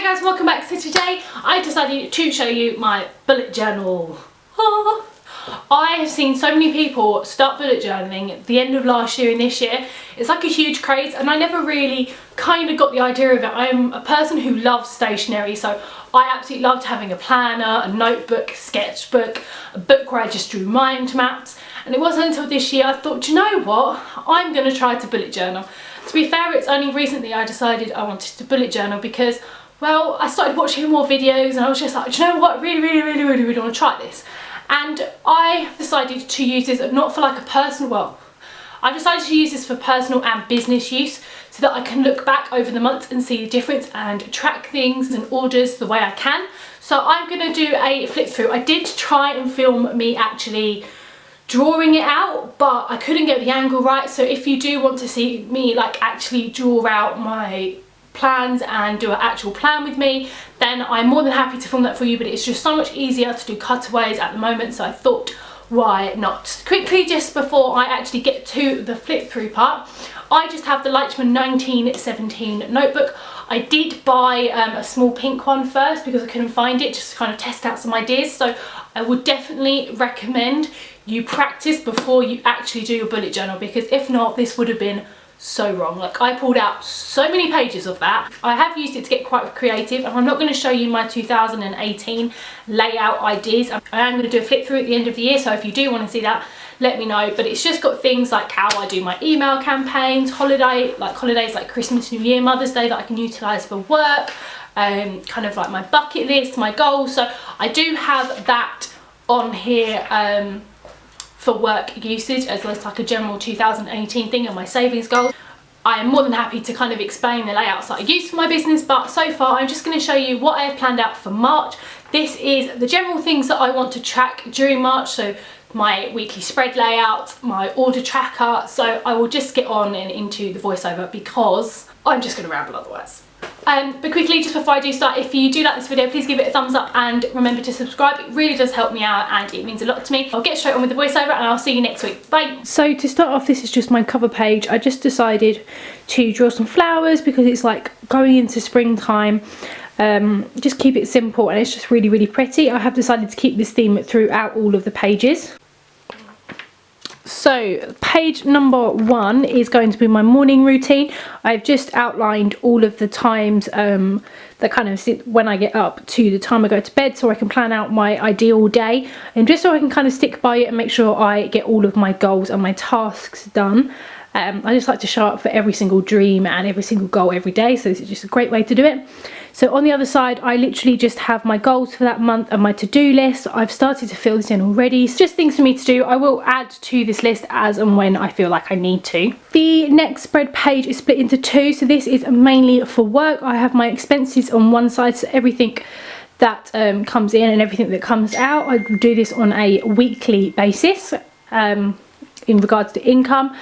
Hi guys, welcome back. So today I decided to show you my bullet journal. I have seen so many people start bullet journaling at the end of last year and this year. It's like a huge craze and I never really kind of got the idea of it. I'm a person who loves stationery, so I absolutely loved having a planner, a notebook, sketchbook, a book where I just drew mind maps. And it wasn't until this year I thought, do you know what? I'm going to try to bullet journal. To be fair, it's only recently I decided I wanted to bullet journal because, well, I started watching more videos and I was just like, do you know what? I really want to try this. And I decided to use this not for like a personal, well, I decided to use this for personal and business use so that I can look back over the months and see the difference and track things and orders the way I can. So I'm going to do a flip through. I did try and film me actually drawing it out, but I couldn't get the angle right. So if you do want to see me like actually draw out my plans and do an actual plan with me, then I'm more than happy to film that for you, but it's just so much easier to do cutaways at the moment, so I thought, why not? Quickly, just before I actually get to the flip through part, I just have the Leichtman 1917 notebook. I did buy a small pink one first because I couldn't find it, just to kind of test out some ideas. So I would definitely recommend you practice before you actually do your bullet journal, because if not, this would have been so wrong. Like, I pulled out so many pages of that. I have used it to get quite creative, and I'm not going to show you my 2018 layout ideas. I am going to do a flip through at the end of the year, so if you do want to see that, let me know. But it's just got things like how I do my email campaigns, holidays like Christmas, New Year, Mother's Day that I can utilise for work, kind of like my bucket list, my goals. So I do have that on here for work usage, as well as like a general 2018 thing and my savings goals. I am more than happy to kind of explain the layouts that I use for my business, but so far I'm just going to show you what I have planned out for March. This is the general things that I want to track during March, so my weekly spread layout, my order tracker. So I will just get on and into the voiceover because I'm just going to ramble otherwise. But quickly, just before I do start, if you do like this video, please give it a thumbs up and remember to subscribe. It really does help me out and it means a lot to me. I'll get straight on with the voiceover and I'll see you next week. Bye. So to start off, this is just my cover page. I just decided to draw some flowers because it's like going into springtime. Just keep it simple and it's just really pretty. I have decided to keep this theme throughout all of the pages. So page number 1 is going to be my morning routine. I've just outlined all of the times that kind of sit when I get up to the time I go to bed, so I can plan out my ideal day and just so I can kind of stick by it and make sure I get all of my goals and my tasks done. I just like to show up for every single dream and every single goal every day, so this is just a great way to do it. So on the other side, I literally just have my goals for that month and my to-do list. I've started to fill this in already. It's just things for me to do. I will add to this list as and when I feel like I need to. The next spread page is split into 2. So this is mainly for work. I have my expenses on one side, so everything that comes in and everything that comes out. I do this on a weekly basis in regards to income,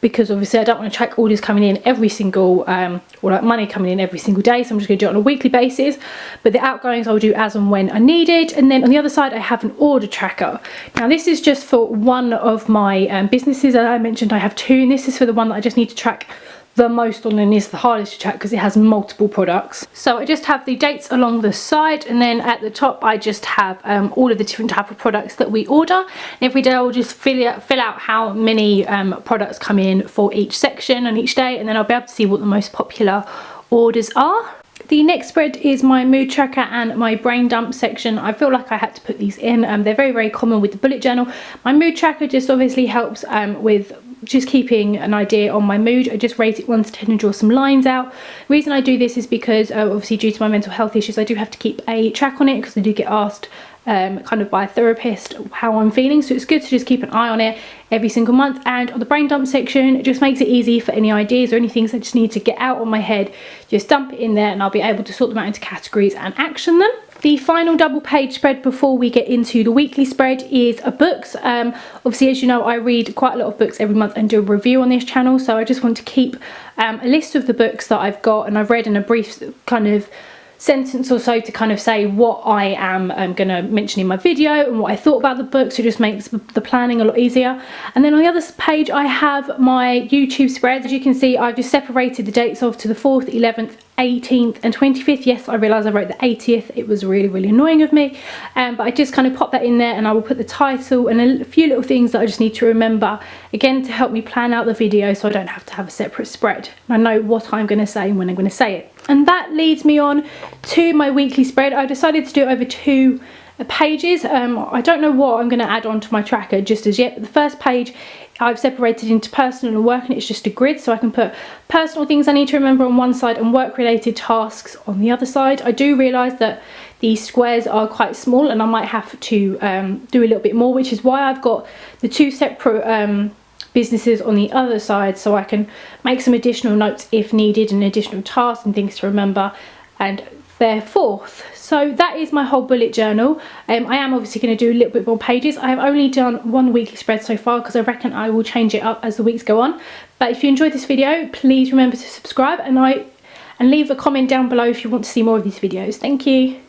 because obviously I don't want to track orders coming in every single, or like money coming in every single day, so I'm just going to do it on a weekly basis. But the outgoings I'll do as and when I need it. And then on the other side I have an order tracker. Now this is just for one of my businesses. As I mentioned, I have 2, and this is for the one that I just need to track the most on and is the hardest to track because it has multiple products. So I just have the dates along the side, and then at the top I just have all of the different type of products that we order. And every day I'll just fill out how many products come in for each section on each day, and then I'll be able to see what the most popular orders are. The next spread is my mood tracker and my brain dump section. I feel like I had to put these in. They're very common with the bullet journal. My mood tracker just obviously helps with just keeping an idea on my mood. I just rate it 1 to 10 and draw some lines out. The reason I do this is because obviously due to my mental health issues, I do have to keep a track on it because I do get asked kind of by a therapist how I'm feeling, so it's good to just keep an eye on it every single month. And on the brain dump section, it just makes it easy for any ideas or any things I just need to get out on my head, just dump it in there and I'll be able to sort them out into categories and action them. The final double page spread before we get into the weekly spread is books. Obviously, as you know, I read quite a lot of books every month and do a review on this channel, so I just want to keep a list of the books that I've got and I've read in a brief kind of sentence or so to kind of say what I am going to mention in my video and what I thought about the book, so it just makes the planning a lot easier. And then on the other page I have my YouTube spreads. As you can see, I've just separated the dates off to the 4th, 11th, 18th and 25th. Yes, I realised I wrote the 80th. It was really annoying of me, but I just kind of pop that in there, and I will put the title and a few little things that I just need to remember, again, to help me plan out the video so I don't have to have a separate spread. I know what I'm going to say and when I'm going to say it. And that leads me on to my weekly spread. I've decided to do it over 2 pages. I don't know what I'm going to add on to my tracker just as yet, but the first page I've separated into personal and work, and it's just a grid, so I can put personal things I need to remember on one side and work related tasks on the other side. I do realise that these squares are quite small and I might have to do a little bit more, which is why I've got the 2 separate businesses on the other side, so I can make some additional notes if needed and additional tasks and things to remember and their forth. So that is my whole bullet journal. I am obviously going to do a little bit more pages. I have only done 1 weekly spread so far because I reckon I will change it up as the weeks go on. But if you enjoyed this video, please remember to subscribe and leave a comment down below if you want to see more of these videos. Thank you.